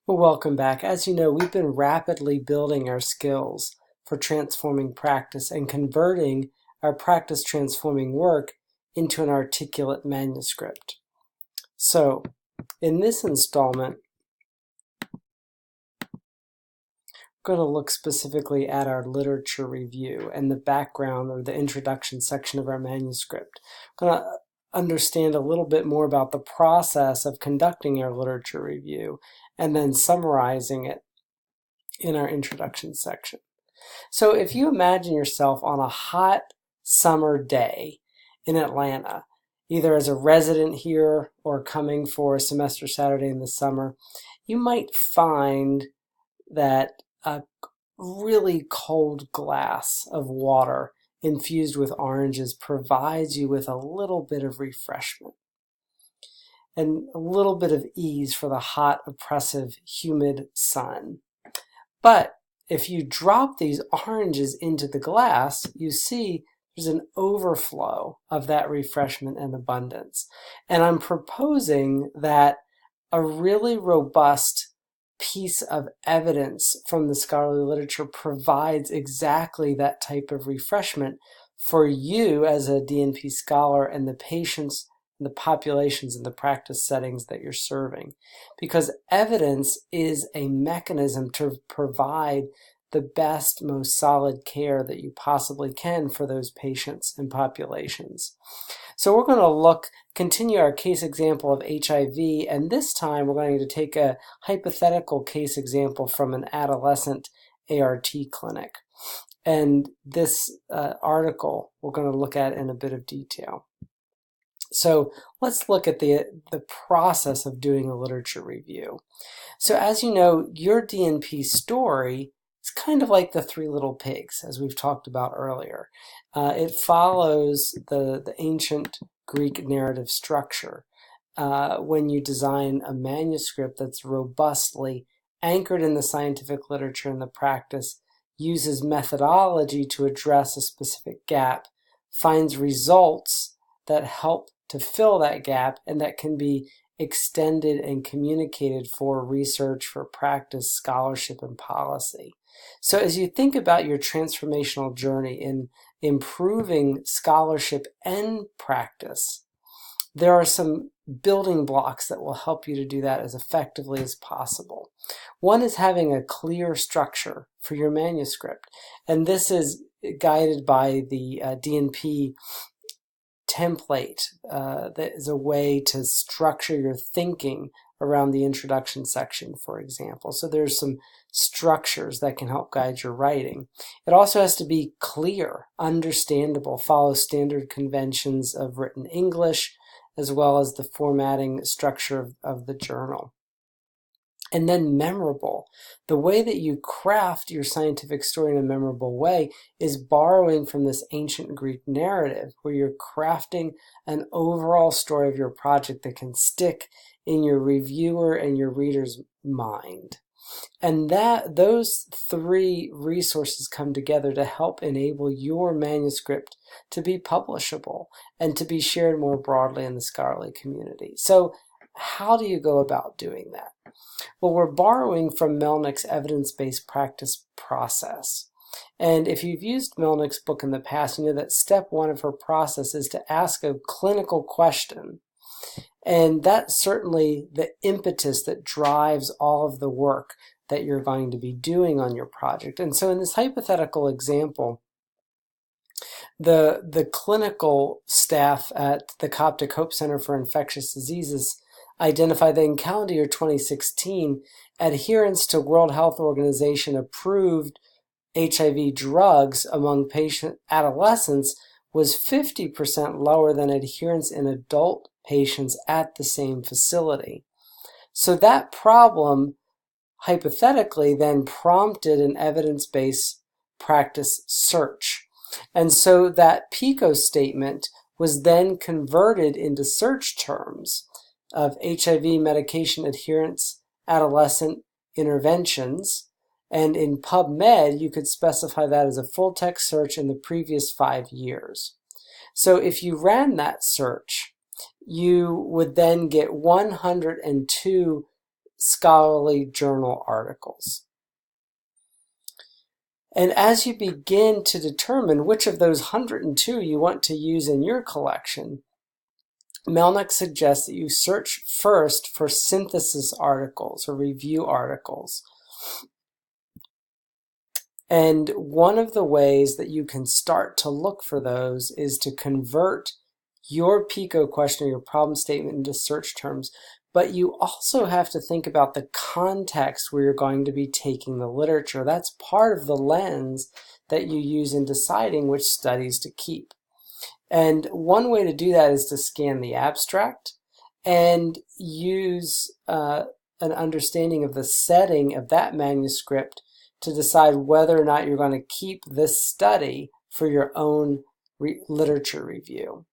Well, welcome back. As you know, we've been rapidly building our skills for transforming practice and converting our practice transforming work into an articulate manuscript. So, in this installment, we're going to look specifically at our literature review and the background or the introduction section of our manuscript. We're going to understand a little bit more about the process of conducting our literature review and then summarizing it in our introduction section. So if you imagine yourself on a hot summer day in Atlanta, either as a resident here or coming for a semester Saturday in the summer, you might find that a really cold glass of water infused with oranges provides you with a little bit of refreshment and a little bit of ease for the hot, oppressive, humid sun. But if you drop these oranges into the glass, you see there's an overflow of that refreshment and abundance. And I'm proposing that a really robust piece of evidence from the scholarly literature provides exactly that type of refreshment for you as a DNP scholar and the patients, the populations, and the practice settings that you're serving. Because evidence is a mechanism to provide the best, most solid care that you possibly can for those patients and populations. So we're going to continue our case example of HIV, and this time we're going to take a hypothetical case example from an adolescent ART clinic. And this article we're going to look at in a bit of detail. So let's look at the process of doing a literature review. So as you know, your DNP story is kind of like the Three Little Pigs, as we've talked about earlier. It follows the ancient Greek narrative structure when you design a manuscript that's robustly anchored in the scientific literature and the practice, uses methodology to address a specific gap, finds results that help to fill that gap and that can be extended and communicated for research, for practice, scholarship, and policy. So as you think about your transformational journey in improving scholarship and practice, there are some building blocks that will help you to do that as effectively as possible. One is having a clear structure for your manuscript, and this is guided by the DNP template that is a way to structure your thinking around the introduction section, for example. So there's some structures that can help guide your writing. It also has to be clear, understandable, follow standard conventions of written English, as well as the formatting structure of the journal. And then memorable. The way that you craft your scientific story in a memorable way is borrowing from this ancient Greek narrative, where you're crafting an overall story of your project that can stick in your reviewer and your reader's mind. And those three resources come together to help enable your manuscript to be publishable and to be shared more broadly in the scholarly community. So how do you go about doing that? Well, we're borrowing from Melnick's evidence-based practice process. And if you've used Melnick's book in the past, you know that step one of her process is to ask a clinical question. And that's certainly the impetus that drives all of the work that you're going to be doing on your project. And so in this hypothetical example, the clinical staff at the Coptic Hope Center for Infectious Diseases identified that in calendar year 2016, adherence to World Health Organization approved HIV drugs among adolescents was 50% lower than adherence in adult patients at the same facility. So that problem, hypothetically, then prompted an evidence-based practice search. And so that PICO statement was then converted into search terms of HIV medication adherence, adolescent interventions, and in PubMed, you could specify that as a full-text search in the previous 5 years. So if you ran that search, you would then get 102 scholarly journal articles. And as you begin to determine which of those 102 you want to use in your collection, Melnick suggests that you search first for synthesis articles or review articles. And one of the ways that you can start to look for those is to convert your PICO question or your problem statement into search terms. But you also have to think about the context where you're going to be taking the literature. That's part of the lens that you use in deciding which studies to keep. And one way to do that is to scan the abstract and use an understanding of the setting of that manuscript to decide whether or not you're going to keep this study for your own literature review.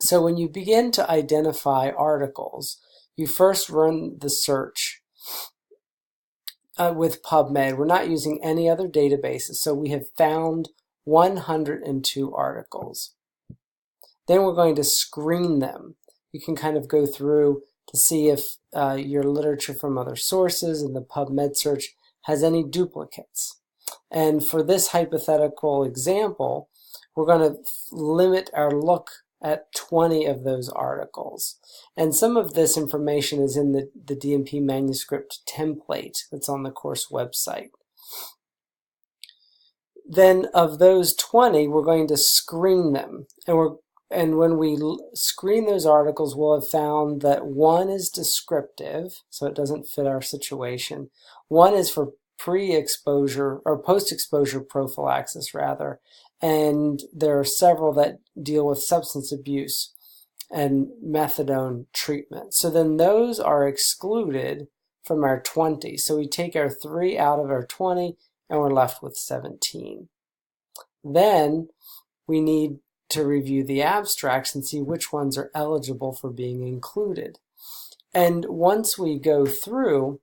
So when you begin to identify articles, you first run the search with PubMed. We're not using any other databases, so we have found 102 articles. Then we're going to screen them. You can kind of go through to see if your literature from other sources in the PubMed search has any duplicates. And for this hypothetical example, we're going to limit our look at 20 of those articles. And some of this information is in the DMP manuscript template that's on the course website. Then of those 20, we're going to screen them. And when we screen those articles, we'll have found that one is descriptive, so it doesn't fit our situation. One is for pre-exposure or post-exposure prophylaxis, rather. And there are several that deal with substance abuse and methadone treatment. So then those are excluded from our 20. So we take our 3 out of our 20 and we're left with 17. Then we need to review the abstracts and see which ones are eligible for being included. And once we go through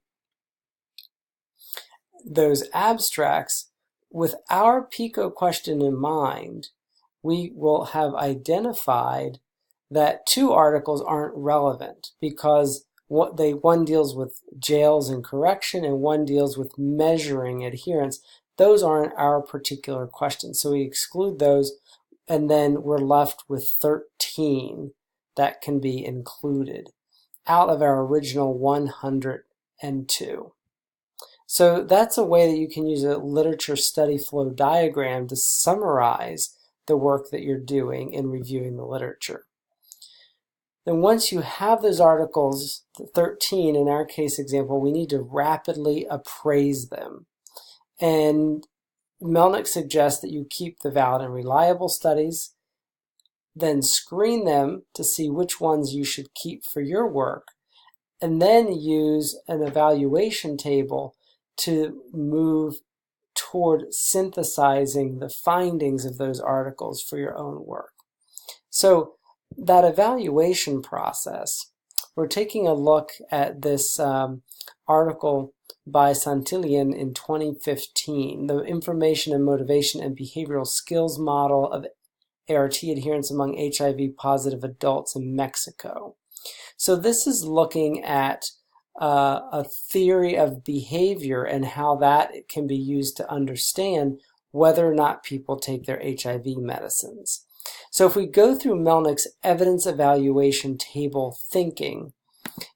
those abstracts, with our PICO question in mind, we will have identified that 2 articles aren't relevant because one deals with jails and correction and one deals with measuring adherence. Those aren't our particular question, so we exclude those, and then we're left with 13 that can be included out of our original 102. So that's a way that you can use a literature study flow diagram to summarize the work that you're doing in reviewing the literature. Then once you have those articles, 13 in our case example, we need to rapidly appraise them. And Melnick suggests that you keep the valid and reliable studies, then screen them to see which ones you should keep for your work, and then use an evaluation table to move toward synthesizing the findings of those articles for your own work. So that evaluation process, we're taking a look at this article by Santillan in 2015, the Information and Motivation and Behavioral Skills Model of ART Adherence Among HIV-Positive Adults in Mexico. So this is looking at a theory of behavior and how that can be used to understand whether or not people take their HIV medicines. So if we go through Melnick's evidence evaluation table thinking,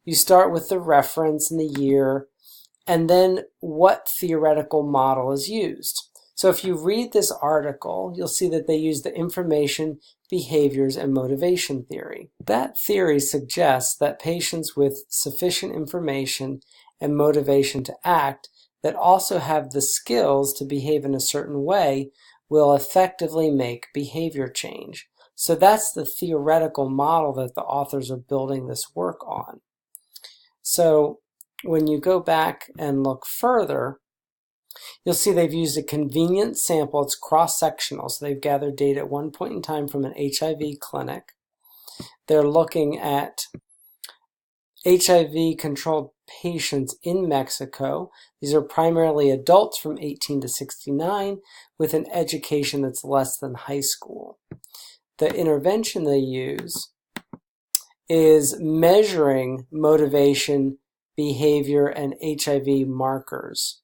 you start with the reference and the year, and then what theoretical model is used. So if you read this article, you'll see that they use the information, behaviors, and motivation theory. That theory suggests that patients with sufficient information and motivation to act that also have the skills to behave in a certain way will effectively make behavior change. So that's the theoretical model that the authors are building this work on. So when you go back and look further, you'll see they've used a convenient sample. It's cross-sectional, so they've gathered data at one point in time from an HIV clinic. They're looking at HIV-controlled patients in Mexico. These are primarily adults from 18 to 69 with an education that's less than high school. The intervention they use is measuring motivation, behavior, and HIV markers.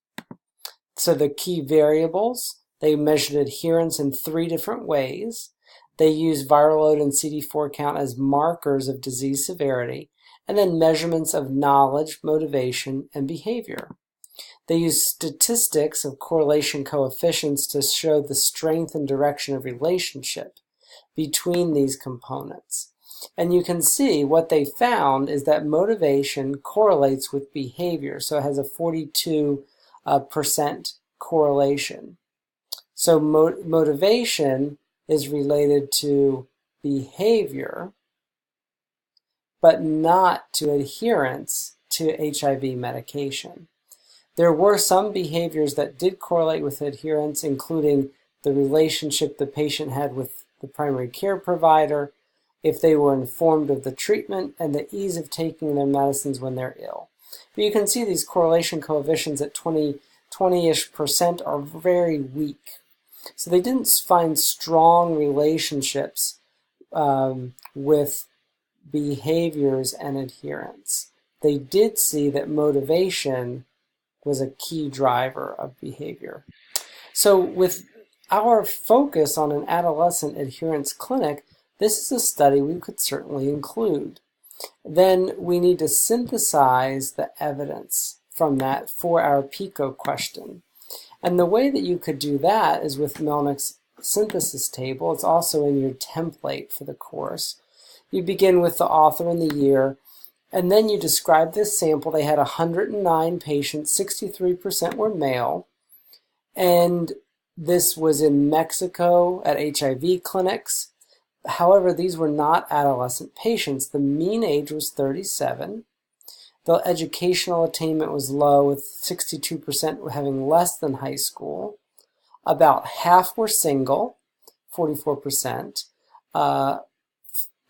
So the key variables, they measured adherence in 3 different ways. They used viral load and CD4 count as markers of disease severity, and then measurements of knowledge, motivation, and behavior. They used statistics of correlation coefficients to show the strength and direction of relationship between these components. And you can see what they found is that motivation correlates with behavior, so it has a 42% correlation. So motivation is related to behavior, but not to adherence to HIV medication. There were some behaviors that did correlate with adherence, including the relationship the patient had with the primary care provider, if they were informed of the treatment, and the ease of taking their medicines when they're ill. But you can see these correlation coefficients at 20-ish% are very weak. So they didn't find strong relationships with behaviors and adherence. They did see that motivation was a key driver of behavior. So with our focus on an adolescent adherence clinic, this is a study we could certainly include. Then we need to synthesize the evidence from that for our PICO question. And the way that you could do that is with Melnick's synthesis table. It's also in your template for the course. You begin with the author and the year, and then you describe this sample. They had 109 patients, 63% were male, and this was in Mexico at HIV clinics. However, these were not adolescent patients. The mean age was 37. The educational attainment was low, with 62% having less than high school. About half were single, 44%.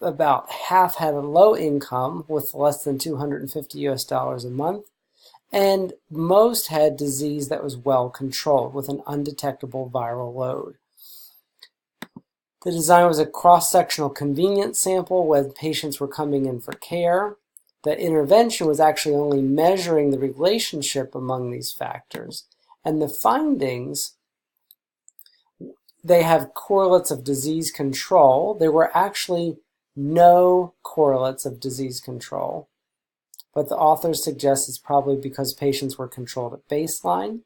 About half had a low income with less than $250 a month. And most had disease that was well controlled with an undetectable viral load. The design was a cross-sectional convenience sample when patients were coming in for care. The intervention was actually only measuring the relationship among these factors. And the findings, they have correlates of disease control. There were actually no correlates of disease control, but the authors suggest it's probably because patients were controlled at baseline.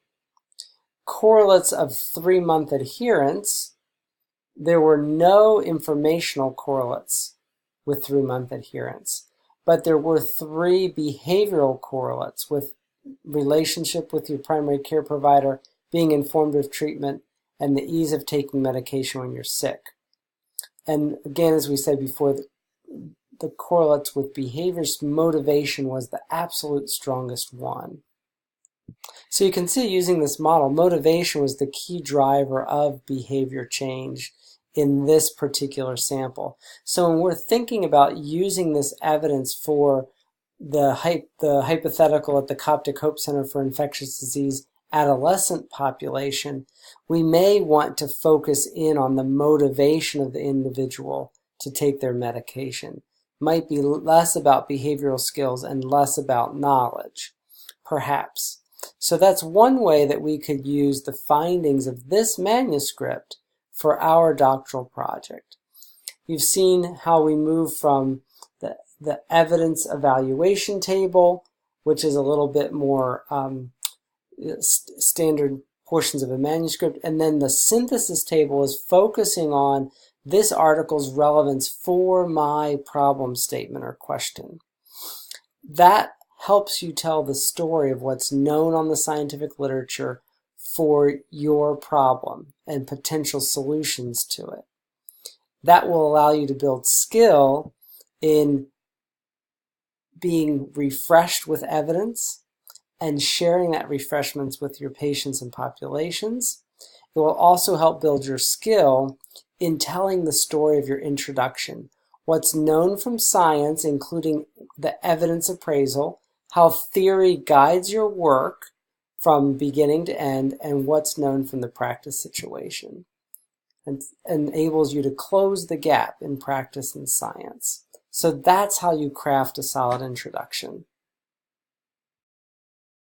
Correlates of 3-month adherence, there were no informational correlates with 3-month adherence, but there were 3 behavioral correlates with relationship with your primary care provider, being informed of treatment, and the ease of taking medication when you're sick. And again, as we said before, the correlates with behaviors, motivation was the absolute strongest one. So you can see using this model, motivation was the key driver of behavior change in this particular sample. So when we're thinking about using this evidence for the hypothetical at the Coptic Hope Center for Infectious Disease adolescent population, we may want to focus in on the motivation of the individual to take their medication. Might be less about behavioral skills and less about knowledge, perhaps. So that's one way that we could use the findings of this manuscript for our doctoral project. You've seen how we move from the evidence evaluation table, which is a little bit more standard portions of a manuscript, and then the synthesis table is focusing on this article's relevance for my problem statement or question. That helps you tell the story of what's known on the scientific literature for your problem and potential solutions to it. That will allow you to build skill in being refreshed with evidence and sharing that refreshments with your patients and populations. It will also help build your skill in telling the story of your introduction, what's known from science, including the evidence appraisal, how theory guides your work from beginning to end, and what's known from the practice situation, and enables you to close the gap in practice and science. So that's how you craft a solid introduction.